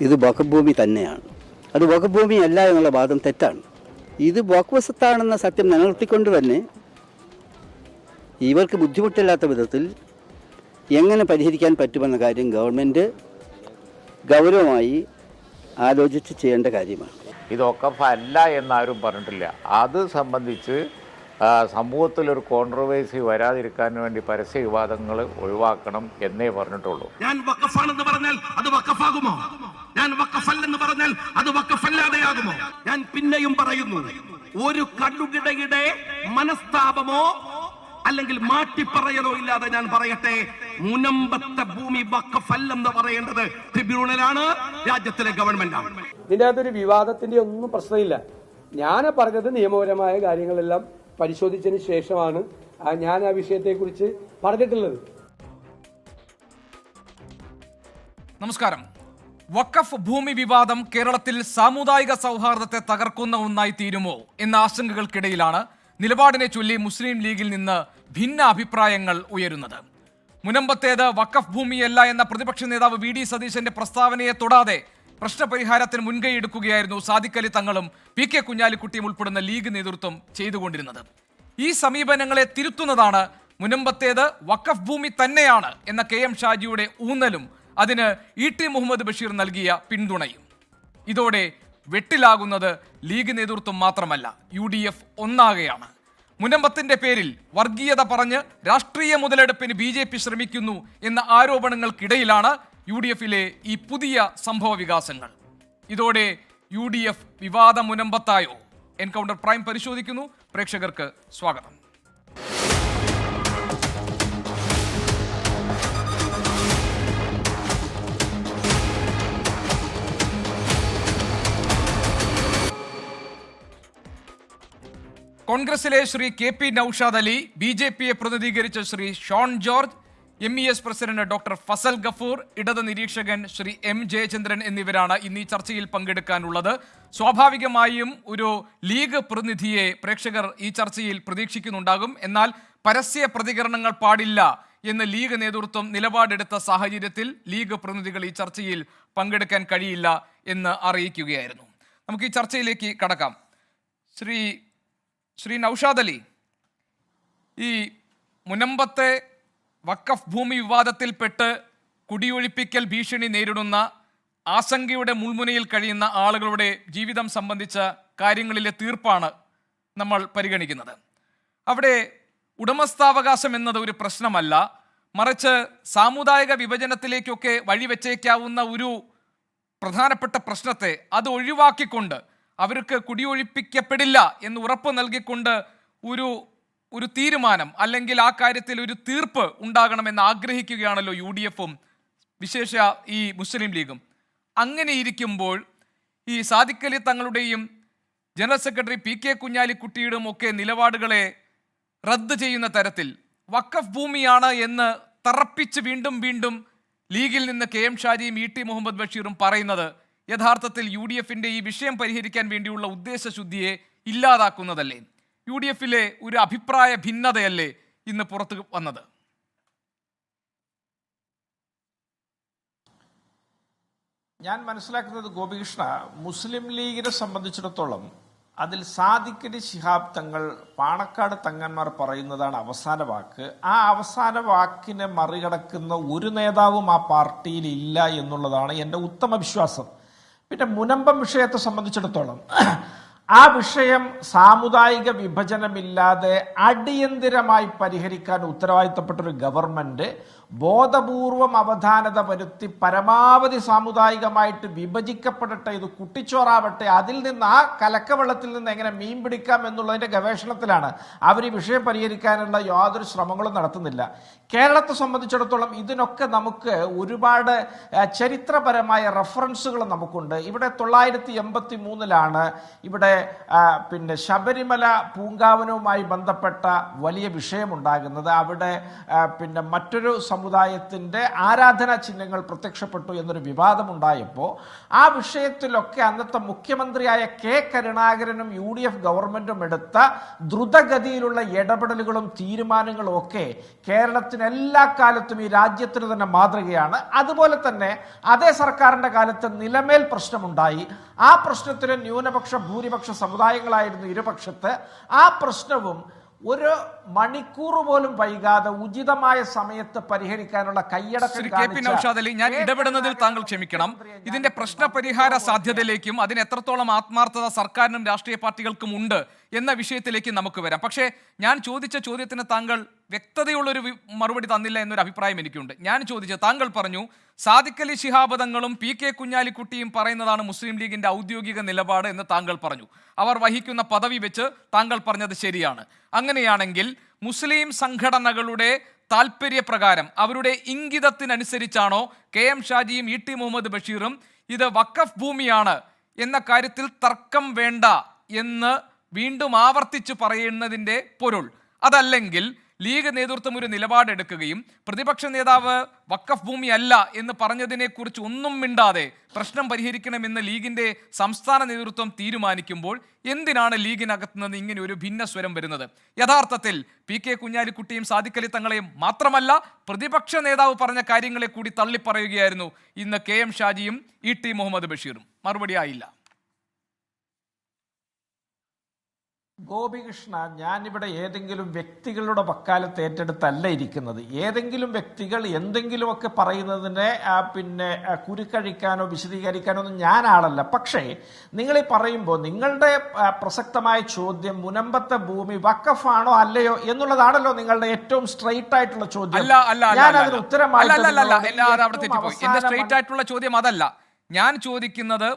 ഇത് വഖഫ് ഭൂമി തന്നെയാണ്. അത് വഖഫ് ഭൂമി അല്ല എന്നുള്ള വാദം തെറ്റാണ്. ഇത് വഖഫ് സ്വത്താണെന്ന സത്യം നിലനിർത്തിക്കൊണ്ട് തന്നെ ഇവർക്ക് ബുദ്ധിമുട്ടില്ലാത്ത വിധത്തിൽ എങ്ങനെ പരിഹരിക്കാൻ പറ്റുമെന്ന കാര്യം ഗവൺമെൻറ് ഗൗരവമായി ആലോചിച്ച് ചെയ്യേണ്ട കാര്യമാണ്. ഇത് വഖഫ് അല്ല എന്നാരും പറഞ്ഞിട്ടില്ല. അത് സംബന്ധിച്ച് സമൂഹത്തിലൊരു കോൺട്രവേഴ്സി വരാതിരിക്കാൻ വേണ്ടി പരസ്യ വിവാദങ്ങൾ ഒഴിവാക്കണം എന്നേ പറഞ്ഞിട്ടുള്ളൂ. ഞാൻ വഖഫാണെന്ന് പറഞ്ഞാൽ അത് വഖഫാകുമോ? ഞാൻ വഖഫല്ലെന്ന് പറഞ്ഞാൽ അത് വഖഫല്ലാതെയാകുമോ? ഞാൻ പിന്നെയും പറയുന്നു, ഒരു കണ്ണുകിടയുടെ മനസ്താപമോ അല്ലെങ്കിൽ മാറ്റിപ്പറയലോ ഇല്ലാതെ ഞാൻ പറയട്ടെ, മുനമ്പത്തെ ഭൂമി വഖഫല്ലെന്ന് പറയേണ്ടത് ട്രിബ്യൂണലാണ്, രാജ്യത്തിലെ ഗവൺമെന്റാണ്. ഇതിന്റെ അകത്തൊരു വിവാദത്തിന്റെ ഒന്നും പ്രശ്നമില്ല. ഞാൻ പറഞ്ഞത് നിയമപരമായ കാര്യങ്ങളെല്ലാം പരിശോധിച്ചതിന് ശേഷമാണ് ഞാൻ ആ വിഷയത്തെക്കുറിച്ച് പറഞ്ഞിട്ടുള്ളത്. നമസ്കാരം. വഖഫ് ഭൂമി വിവാദം കേരളത്തിൽ സാമുദായിക സൗഹാർദ്ദത്തെ തകർക്കുന്ന ഒന്നായി തീരുമോ എന്ന ആശങ്കകൾക്കിടയിലാണ് നിലപാടിനെ ചൊല്ലി മുസ്ലിം ലീഗിൽ നിന്ന് ഭിന്ന അഭിപ്രായങ്ങൾ ഉയരുന്നത്. മുനമ്പത്തേത് വഖഫ് ഭൂമിയല്ല എന്ന പ്രതിപക്ഷ നേതാവ് വി ഡി സതീശന്റെ പ്രസ്താവനയെ തൊടാതെ പ്രശ്നപരിഹാരത്തിന് മുൻകൈയെടുക്കുകയായിരുന്നു സാദിഖ് അലി തങ്ങളും പി കെ കുഞ്ഞാലിക്കുട്ടിയും ഉൾപ്പെടുന്ന ലീഗ് നേതൃത്വം ചെയ്തുകൊണ്ടിരുന്നത്. ഈ സമീപനങ്ങളെ തിരുത്തുന്നതാണ് മുനമ്പത്തേത് വഖഫ് ഭൂമി തന്നെയാണ് എന്ന കെ എം ഷാജിയുടെ ഊന്നലും അതിന് ഇ ടി മുഹമ്മദ് ബഷീർ നൽകിയ പിന്തുണയും. ഇതോടെ വെട്ടിലാകുന്നത് ലീഗ് നേതൃത്വം മാത്രമല്ല, UDF ഒന്നാകെയാണ്. മുനമ്പത്തിന്റെ പേരിൽ വർഗീയത പറഞ്ഞ് രാഷ്ട്രീയ മുതലെടുപ്പിന് BJP ശ്രമിക്കുന്നു എന്ന ആരോപണങ്ങൾക്കിടയിലാണ് UDFിലെ ഈ പുതിയ സംഭവ വികാസങ്ങൾ. ഇതോടെ UDF വിവാദ മുനമ്പത്തായോ? എൻകൗണ്ടർ പ്രൈം പരിശോധിക്കുന്നു. പ്രേക്ഷകർക്ക് സ്വാഗതം. കോൺഗ്രസിലെ ശ്രീ KP നൌഷാദ് അലി, BJPയെ പ്രതിനിധീകരിച്ച Shri Shone George, MES president doctor Fazal Gafoor, ഇടത് നിരീക്ഷകൻ ശ്രീ M ജയചന്ദ്രൻ എന്നിവരാണ് ഇന്ന് ഈ ചർച്ചയിൽ പങ്കെടുക്കാനുള്ളത്. സ്വാഭാവികമായും ഒരു ലീഗ് പ്രതിനിധിയെ പ്രേക്ഷകർ ഈ ചർച്ചയിൽ പ്രതീക്ഷിക്കുന്നുണ്ടാകും. എന്നാൽ പരസ്യ പ്രതികരണങ്ങൾ പാടില്ല എന്ന് ലീഗ് നേതൃത്വം നിലപാടെടുത്ത സാഹചര്യത്തിൽ ലീഗ് പ്രതിനിധികൾ ഈ ചർച്ചയിൽ പങ്കെടുക്കാൻ കഴിയില്ല എന്ന് അറിയിക്കുകയായിരുന്നു. നമുക്ക് ഈ ചർച്ചയിലേക്ക് കടക്കാം. ശ്രീ നൌഷാദ് അലി, ഈ മുനമ്പത്തെ വഖഫ് ഭൂമി വിവാദത്തിൽപ്പെട്ട് കുടിയൊഴിപ്പിക്കൽ ഭീഷണി നേരിടുന്ന ആശങ്കയുടെ മുൾമുനയിൽ കഴിയുന്ന ആളുകളുടെ ജീവിതം സംബന്ധിച്ച കാര്യങ്ങളിലെ തീർപ്പാണ് നമ്മൾ പരിഗണിക്കുന്നത്. അവിടെ ഉടമസ്ഥാവകാശം എന്നത് ഒരു പ്രശ്നമല്ല, മറിച്ച് സാമുദായിക വിഭജനത്തിലേക്കൊക്കെ വഴിവെച്ചേക്കാവുന്ന ഒരു പ്രധാനപ്പെട്ട പ്രശ്നത്തെ അത് ഒഴിവാക്കിക്കൊണ്ട് അവർക്ക് കുടിയൊഴിപ്പിക്കപ്പെടില്ല എന്ന് ഉറപ്പ് നൽകിക്കൊണ്ട് ഒരു തീരുമാനം അല്ലെങ്കിൽ ആ കാര്യത്തിൽ ഒരു തീർപ്പ് ഉണ്ടാകണമെന്ന് ആഗ്രഹിക്കുകയാണല്ലോ UDFും വിശേഷ ഈ മുസ്ലിം ലീഗും. അങ്ങനെ ഇരിക്കുമ്പോൾ ഈ സാദിഖ് അലി തങ്ങളുടെയും ജനറൽ സെക്രട്ടറി പി കെ കുഞ്ഞാലിക്കുട്ടിയുടെയും ഒക്കെ നിലപാടുകളെ റദ്ദ് ചെയ്യുന്ന തരത്തിൽ വഖഫ് ഭൂമിയാണ് എന്ന് തറപ്പിച്ച് വീണ്ടും വീണ്ടും ലീഗിൽ നിന്ന് കെ എം ഷാജിയും ഇ ടി മുഹമ്മദ് ബഷീറും പറയുന്നത് യഥാർത്ഥത്തിൽ UDFിൻ്റെ ഈ വിഷയം പരിഹരിക്കാൻ വേണ്ടിയുള്ള ഉദ്ദേശശുദ്ധിയെ ഇല്ലാതാക്കുന്നതല്ലേ? UDFിലെ ഒരു അഭിപ്രായ ഭിന്നതയല്ലേ ഇന്ന് പുറത്തു വന്നത്? ഞാൻ മനസ്സിലാക്കുന്നത് ഗോപികൃഷ്ണ, മുസ്ലിം ലീഗിനെ സംബന്ധിച്ചിടത്തോളം അതിൽ സാദിഖ് അലി ശിഹാബ് തങ്ങൾ, പാണക്കാട് തങ്ങന്മാർ പറയുന്നതാണ് അവസാന വാക്ക്. ആ അവസാന വാക്കിനെ മറികടക്കുന്ന ഒരു നേതാവും ആ പാർട്ടിയിൽ ഇല്ല എന്നുള്ളതാണ് എൻ്റെ ഉത്തമ വിശ്വാസം. പിന്നെ മുനമ്പം വിഷയത്തെ സംബന്ധിച്ചിടത്തോളം ആ വിഷയം സാമുദായിക വിഭജനമില്ലാതെ അടിയന്തിരമായി പരിഹരിക്കാൻ ഉത്തരവാദിത്തപ്പെട്ടൊരു ഗവൺമെന്റ് ബോധപൂർവം അവധാനത വരുത്തി പരമാവധി സാമുദായികമായിട്ട് വിഭജിക്കപ്പെടട്ടെ, ഇത് കുട്ടിച്ചോറാവട്ടെ, അതിൽ നിന്ന് ആ കലക്കവെള്ളത്തിൽ നിന്ന് എങ്ങനെ മീൻ പിടിക്കാം എന്നുള്ളതിൻ്റെ ഗവേഷണത്തിലാണ് അവർ ഈ വിഷയം പരിഹരിക്കാനുള്ള യാതൊരു ശ്രമങ്ങളും നടത്തുന്നില്ല. കേരളത്തെ സംബന്ധിച്ചിടത്തോളം ഇതിനൊക്കെ നമുക്ക് ഒരുപാട് ചരിത്രപരമായ റെഫറൻസുകൾ നമുക്കുണ്ട്. ഇവിടെ 983 ഇവിടെ പിന്നെ ശബരിമല പൂങ്കാവനവുമായി ബന്ധപ്പെട്ട വലിയ വിഷയമുണ്ടാകുന്നത്. അവിടെ പിന്നെ മറ്റൊരു സമുദായത്തിന്റെ ആരാധനാ ചിഹ്നങ്ങൾ പ്രത്യക്ഷപ്പെട്ടു എന്നൊരു വിവാദമുണ്ടായപ്പോൾ ആ വിഷയത്തിലൊക്കെ അന്നത്തെ മുഖ്യമന്ത്രിയായ കെ കരുണാകരനും UDF ഗവൺമെന്റും എടുത്ത ദ്രുതഗതിയിലുള്ള ഇടപെടലുകളും തീരുമാനങ്ങളും ഒക്കെ കേരളത്തിന് എല്ലാ കാലത്തും ഈ രാജ്യത്തിന് തന്നെ മാതൃകയാണ്. അതുപോലെ തന്നെ അതേ സർക്കാരിന്റെ കാലത്ത് നിലമേൽ പ്രശ്നമുണ്ടായി. ആ പ്രശ്നത്തിന് ന്യൂനപക്ഷ ഭൂരിപക്ഷ സമുദായങ്ങളായിരുന്നു ഇരുപക്ഷത്ത്. ആ പ്രശ്നവും ഒരു മണിക്കൂർ പോലും വൈകാതെ ഉചിതമായ സമയത്ത് പരിഹരിക്കാനുള്ള നൗഷാദ് അലി, ഞാൻ ഇടപെടുന്നതിൽ താങ്കൾ ക്ഷമിക്കണം. ഇതിന്റെ പ്രശ്നപരിഹാര സാധ്യതയിലേക്കും അതിന് എത്രത്തോളം ആത്മാർത്ഥത സർക്കാരിനും രാഷ്ട്രീയ പാർട്ടികൾക്കും ഉണ്ട് എന്ന വിഷയത്തിലേക്ക് നമുക്ക് വരാം. പക്ഷേ ഞാൻ ചോദിച്ച ചോദ്യത്തിന് താങ്കൾ വ്യക്തതയുള്ളൊരു മറുപടി തന്നില്ല എന്നൊരു അഭിപ്രായം എനിക്കുണ്ട്. ഞാൻ ചോദിച്ചത്, താങ്കൾ പറഞ്ഞു സാദിഖ് അലി ശിഹാബ് തങ്ങളും PK കുഞ്ഞാലിക്കുട്ടിയും പറയുന്നതാണ് മുസ്ലിം ലീഗിന്റെ ഔദ്യോഗിക നിലപാട് എന്ന് താങ്കൾ പറഞ്ഞു. അവർ വഹിക്കുന്ന പദവി വെച്ച് താങ്കൾ പറഞ്ഞത് ശരിയാണ്. അങ്ങനെയാണെങ്കിൽ മുസ്ലിം സംഘടനകളുടെ താല്പര്യപ്രകാരം അവരുടെ ഇംഗിതത്തിനനുസരിച്ചാണോ KM ഷാജിയും ET മുഹമ്മദ് ബഷീറും ഇത് വഖഫ് ഭൂമിയാണ് എന്ന കാര്യത്തിൽ തർക്കം വേണ്ട എന്ന് വീണ്ടും ആവർത്തിച്ച് പറയുന്നതിൻ്റെ പൊരുൾ? അതല്ലെങ്കിൽ ലീഗ് നേതൃത്വം ഒരു നിലപാടെടുക്കുകയും പ്രതിപക്ഷ നേതാവ് വഖഫ് ഭൂമി അല്ല എന്ന് പറഞ്ഞതിനെക്കുറിച്ച് ഒന്നും മിണ്ടാതെ പ്രശ്നം പരിഹരിക്കണമെന്ന് ലീഗിന്റെ സംസ്ഥാന നേതൃത്വം തീരുമാനിക്കുമ്പോൾ എന്തിനാണ് ലീഗിനകത്ത് നിന്ന് ഇങ്ങനെ ഒരു ഭിന്നസ്വരം വരുന്നത്? യഥാർത്ഥത്തിൽ PK കുഞ്ഞാലിക്കുട്ടിയും സാദിഖ് അലി തങ്ങളെയും മാത്രമല്ല പ്രതിപക്ഷ നേതാവ് പറഞ്ഞ കാര്യങ്ങളെ കൂടി തള്ളിപ്പറയുകയായിരുന്നു ഇന്ന് KM ഷാജിയും ET മുഹമ്മദ് ബഷീറും. മറുപടി ആയില്ല. ഗോപികൃഷ്ണ, ഞാനിവിടെ ഏതെങ്കിലും വ്യക്തികളുടെ വക്കാലത്ത് ഏറ്റെടുത്തല്ല ഇരിക്കുന്നത്. ഏതെങ്കിലും വ്യക്തികൾ എന്തെങ്കിലുമൊക്കെ പറയുന്നതിനെ കുരുക്കഴിക്കാനോ വിശദീകരിക്കാനോ ഒന്നും ഞാനാളല്ല. പക്ഷേ നിങ്ങൾ ഈ പറയുമ്പോൾ നിങ്ങളുടെ പ്രസക്തമായ ചോദ്യം മുനമ്പത്തെ ഭൂമി വഖഫാണോ അല്ലയോ എന്നുള്ളതാണല്ലോ നിങ്ങളുടെ ഏറ്റവും സ്ട്രെയിറ്റ് ആയിട്ടുള്ള ചോദ്യം. ഞാൻ അതിന് ഉത്തരമായിട്ട് ഞാൻ ചോദിക്കുന്നത്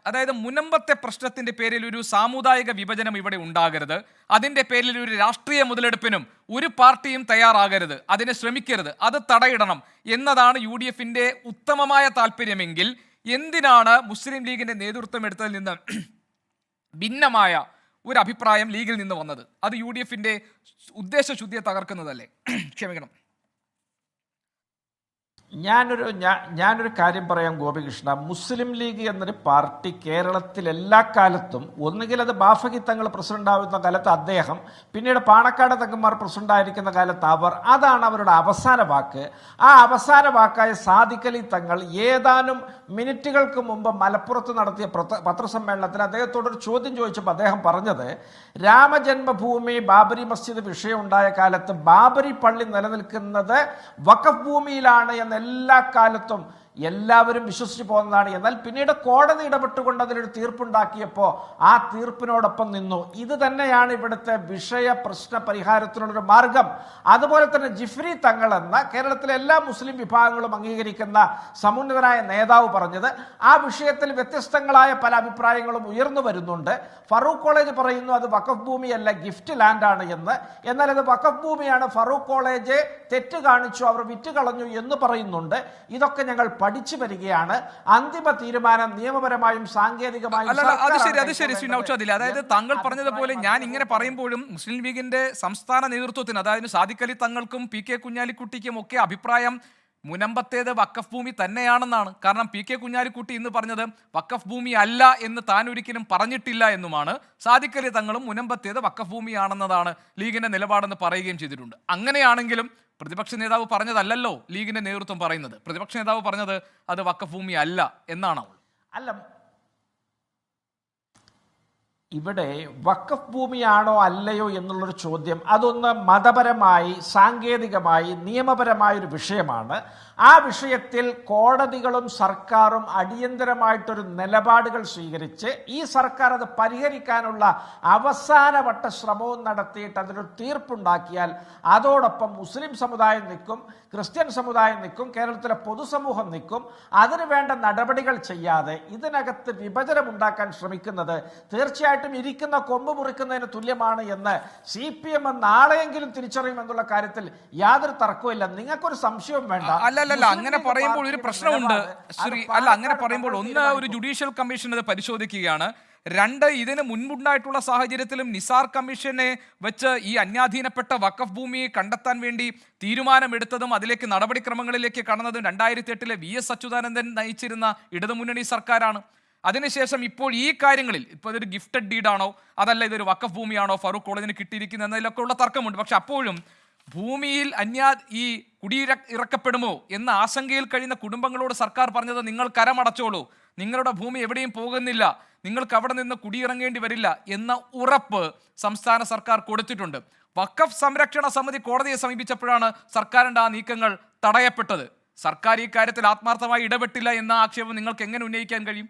അതായത് മുനമ്പത്തെ പ്രശ്നത്തിന്റെ പേരിൽ ഒരു സാമുദായിക വിഭജനം ഇവിടെ ഉണ്ടാകരുത്, അതിന്റെ പേരിൽ ഒരു രാഷ്ട്രീയ മുതലെടുപ്പിനും ഒരു പാർട്ടിയും തയ്യാറാകരുത്, അതിനെ ശ്രമിക്കരുത്, അത് തടയിടണം എന്നതാണ് UDFന്റെ ഉത്തമമായ താല്പര്യമെങ്കിൽ എന്തിനാണ് മുസ്ലിം ലീഗിന്റെ നേതൃത്വം എടുത്തതിൽ നിന്ന് ഭിന്നമായ ഒരു അഭിപ്രായം ലീഗിൽ നിന്ന് വന്നത്? അത് UDFന്റെ ഉദ്ദേശശുദ്ധിയെ തകർക്കുന്നതല്ലേ? ക്ഷമിക്കണം. ഞാനൊരു കാര്യം പറയാം ഗോപികൃഷ്ണ. മുസ്ലിം ലീഗ് എന്നൊരു പാർട്ടി കേരളത്തിൽ എല്ലാ കാലത്തും ഒന്നുകിൽ അത് ബാഫഖി തങ്ങൾ പ്രസിഡന്റ് ആവുന്ന കാലത്ത് അദ്ദേഹം, പിന്നീട് പാണക്കാട് തങ്ങന്മാർ പ്രസിഡന്റ് ആയിരിക്കുന്ന കാലത്ത് അവർ, അതാണ് അവരുടെ അവസാന വാക്ക്. ആ അവസാന വാക്കായ സാദിഖ് അലി തങ്ങൾ ഏതാനും മിനിറ്റുകൾക്ക് മുമ്പ് മലപ്പുറത്ത് നടത്തിയ പത്രസമ്മേളനത്തിൽ അദ്ദേഹത്തോടൊരു ചോദ്യം ചോദിച്ചപ്പോൾ അദ്ദേഹം പറഞ്ഞത്, രാമജന്മഭൂമി ബാബരി മസ്ജിദ് വിഷയം ഉണ്ടായ കാലത്ത് ബാബരി പള്ളി നിലനിൽക്കുന്നത് വഖഫ് ഭൂമിയിലാണ് എന്ന എല്ലാ കാലത്തും എല്ലാവരും വിശ്വസിച്ചു പോകുന്നതാണ്. എന്നാൽ പിന്നീട് കോടതി ഇടപെട്ടുകൊണ്ട് അതിലൊരു തീർപ്പുണ്ടാക്കിയപ്പോൾ ആ തീർപ്പിനോടൊപ്പം നിന്നു. ഇത് തന്നെയാണ് ഇവിടുത്തെ വിഷയ പ്രശ്ന പരിഹാരത്തിനുള്ളൊരു മാർഗം. അതുപോലെ തന്നെ ജിഫ്രി തങ്ങൾ എന്ന കേരളത്തിലെ എല്ലാ മുസ്ലിം വിഭാഗങ്ങളും അംഗീകരിക്കുന്ന സമുന്നതനായ നേതാവ് പറഞ്ഞത്, ആ വിഷയത്തിൽ വ്യത്യസ്തങ്ങളായ പല അഭിപ്രായങ്ങളും ഉയർന്നു വരുന്നുണ്ട്. ഫറൂഖ് കോളേജ് പറയുന്നു അത് വഖഫ് ഭൂമിയല്ല, ഗിഫ്റ്റ് ലാൻഡാണ് എന്ന്. എന്നാൽ അത് വഖഫ് ഭൂമിയാണ്, ഫറൂഖ് കോളേജ് തെറ്റ് കാണിച്ചു, അവർ വിറ്റുകളഞ്ഞു എന്ന് പറയുന്നുണ്ട്. ഇതൊക്കെ ഞങ്ങൾ പഠിച്ചു വരികയാണ്. അന്തിമ തീരുമാനം നിയമപരമായും സാങ്കേതികമായും അതായത് താങ്കൾ പറഞ്ഞതുപോലെ ഞാൻ ഇങ്ങനെ പറയുമ്പോഴും മുസ്ലിം ലീഗിന്റെ സംസ്ഥാന നേതൃത്വത്തിന്, അതായത് സാദിഖ് അലി തങ്ങൾക്കും PK കുഞ്ഞാലിക്കുട്ടിക്കും ഒക്കെ അഭിപ്രായം മുനമ്പത്തേത് വഖഫ് ഭൂമി തന്നെയാണെന്നാണ്. കാരണം PK കുഞ്ഞാലിക്കുട്ടി ഇന്ന് പറഞ്ഞത് വഖഫ് ഭൂമി അല്ല എന്ന് താൻ ഒരിക്കലും പറഞ്ഞിട്ടില്ല എന്നുമാണ്. സാദിഖ് അലി തങ്ങളും മുനമ്പത്തേത് വഖഫ് ഭൂമിയാണെന്നതാണ് ലീഗിന്റെ നിലപാടെന്ന് പറയുകയും ചെയ്തിട്ടുണ്ട്. അങ്ങനെയാണെങ്കിലും പ്രതിപക്ഷ നേതാവ് പറഞ്ഞതല്ലല്ലോ ലീഗിന്റെ നേതൃത്വം പറയുന്നത്. പ്രതിപക്ഷ നേതാവ് പറഞ്ഞത് അത് വഖഫ് ഭൂമി അല്ല എന്നാണോ? അല്ല, ഇവിടെ വഖഫ് ഭൂമിയാണോ അല്ലയോ എന്നുള്ളൊരു ചോദ്യം അതൊന്ന് മതപരമായി സാങ്കേതികമായി നിയമപരമായ ഒരു വിഷയമാണ്. ആ വിഷയത്തിൽ കോടതികളും സർക്കാരും അടിയന്തരമായിട്ടൊരു നിലപാടുകൾ സ്വീകരിച്ച് ഈ സർക്കാർ അത് പരിഹരിക്കാനുള്ള അവസാനവട്ട ശ്രമവും നടത്തിയിട്ട് അതിനൊരു തീർപ്പുണ്ടാക്കിയാൽ അതോടൊപ്പം മുസ്ലിം സമുദായം നിൽക്കും, ക്രിസ്ത്യൻ സമുദായം നിൽക്കും, കേരളത്തിലെ പൊതുസമൂഹം നിൽക്കും. അതിനു വേണ്ട നടപടികൾ ചെയ്യാതെ ഇതിനകത്ത് വിഭജനം ഉണ്ടാക്കാൻ ശ്രമിക്കുന്നത് തീർച്ചയായിട്ടും ഇരിക്കുന്ന കൊമ്പ് മുറിക്കുന്നതിന് തുല്യമാണ് എന്ന് CPM നാളെയെങ്കിലും തിരിച്ചറിയുമെന്നുള്ള കാര്യത്തിൽ യാതൊരു തർക്കവുമില്ല. നിങ്ങൾക്കൊരു സംശയവും വേണ്ട. അങ്ങനെ പറയുമ്പോൾ ഒരു പ്രശ്നമുണ്ട് ശ്രീ. അങ്ങനെ പറയുമ്പോൾ ഒന്ന്, ഒരു ജുഡീഷ്യൽ കമ്മീഷൻ അത് പരിശോധിക്കുകയാണ്. രണ്ട്, ഇതിന് മുൻപുണ്ടായിട്ടുള്ള സാഹചര്യത്തിലും നിസാർ കമ്മീഷനെ വെച്ച് ഈ അന്യാധീനപ്പെട്ട വഖഫ് ഭൂമിയെ കണ്ടെത്താൻ വേണ്ടി തീരുമാനമെടുത്തതും അതിലേക്ക് നടപടിക്രമങ്ങളിലേക്ക് കടന്നതും 2008 VS അച്യുതാനന്ദൻ നയിച്ചിരുന്ന ഇടതുമുന്നണി സർക്കാരാണ്. അതിനുശേഷം ഇപ്പോൾ ഈ കാര്യങ്ങളിൽ ഇപ്പോൾ ഇതൊരു ഗിഫ്റ്റഡ് ഡീഡാണോ അതല്ല ഇതൊരു വഖഫ് ഭൂമിയാണോ ഫറൂഖ് കോളേജിന് കിട്ടിയിരിക്കുന്നത് എന്നതിലൊക്കെ ഉള്ള തർക്കമുണ്ട്. പക്ഷെ അപ്പോഴും ഭൂമിയിൽ ഈ ഇറക്കപ്പെടുമോ എന്ന ആശങ്കയിൽ കഴിയുന്ന കുടുംബങ്ങളോട് സർക്കാർ പറഞ്ഞത് നിങ്ങൾ കരമടച്ചോളൂ, നിങ്ങളുടെ ഭൂമി എവിടെയും പോകുന്നില്ല, നിങ്ങൾക്ക് അവിടെ നിന്ന് കുടിയിറങ്ങേണ്ടി വരില്ല എന്ന ഉറപ്പ് സംസ്ഥാന സർക്കാർ കൊടുത്തിട്ടുണ്ട്. വഖഫ് സംരക്ഷണ സമിതി കോടതിയെ സമീപിച്ചപ്പോഴാണ് സർക്കാരിൻ്റെ ആ നീക്കങ്ങൾ തടയപ്പെട്ടത്. സർക്കാർ ഈ കാര്യത്തിൽ ആത്മാർത്ഥമായി ഇടപെട്ടില്ല എന്ന ആക്ഷേപം നിങ്ങൾക്ക് എങ്ങനെ ഉന്നയിക്കാൻ കഴിയും?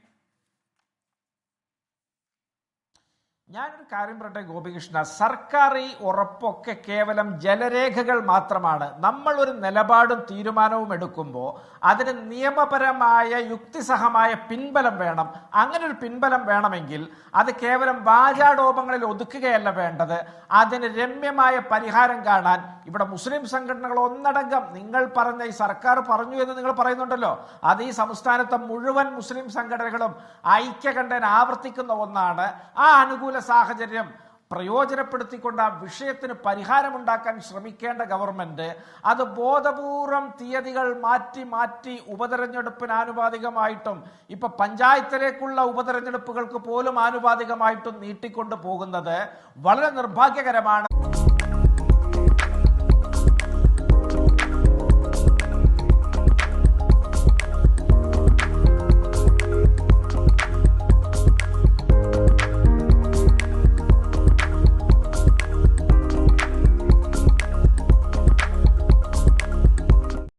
ഞാനൊരു കാര്യം പറയട്ടെ ഗോപികൃഷ്ണ, സർക്കാർ ഈ ഉറപ്പൊക്കെ കേവലം ജലരേഖകൾ മാത്രമാണ്. നമ്മൾ ഒരു നിലപാടും തീരുമാനവും എടുക്കുമ്പോൾ അതിന് നിയമപരമായ യുക്തിസഹമായ പിൻബലം വേണം. അങ്ങനെ ഒരു പിൻബലം വേണമെങ്കിൽ അത് കേവലം വാചാടോപങ്ങളിൽ ഒതുക്കുകയല്ല വേണ്ടത്, അതിന് രമ്യമായ പരിഹാരം കാണാൻ ഇവിടെ മുസ്ലിം സംഘടനകൾ ഒന്നടങ്കം, നിങ്ങൾ പറഞ്ഞ ഈ സർക്കാർ പറഞ്ഞു എന്ന് നിങ്ങൾ പറയുന്നുണ്ടല്ലോ, അത് ഈ സംസ്ഥാനത്തെ മുഴുവൻ മുസ്ലിം സംഘടനകളും ഐക്യകണ്ഠേന ആവർത്തിക്കുന്ന ഒന്നാണ്. ആ അനുകൂല സാഹചര്യം പ്രയോജനപ്പെടുത്തിക്കൊണ്ട് ആ വിഷയത്തിന് പരിഹാരമുണ്ടാക്കാൻ ശ്രമിക്കേണ്ട ഗവൺമെന്റ് അത് ബോധപൂർവം തീയതികൾ മാറ്റി ഉപതെരഞ്ഞെടുപ്പിന് ആനുപാതികമായിട്ടും ഇപ്പൊ പഞ്ചായത്തിലേക്കുള്ള ഉപതെരഞ്ഞെടുപ്പുകൾക്ക് പോലും ആനുപാതികമായിട്ടും നീട്ടിക്കൊണ്ടു പോകുന്നത് വളരെ നിർഭാഗ്യകരമാണ്.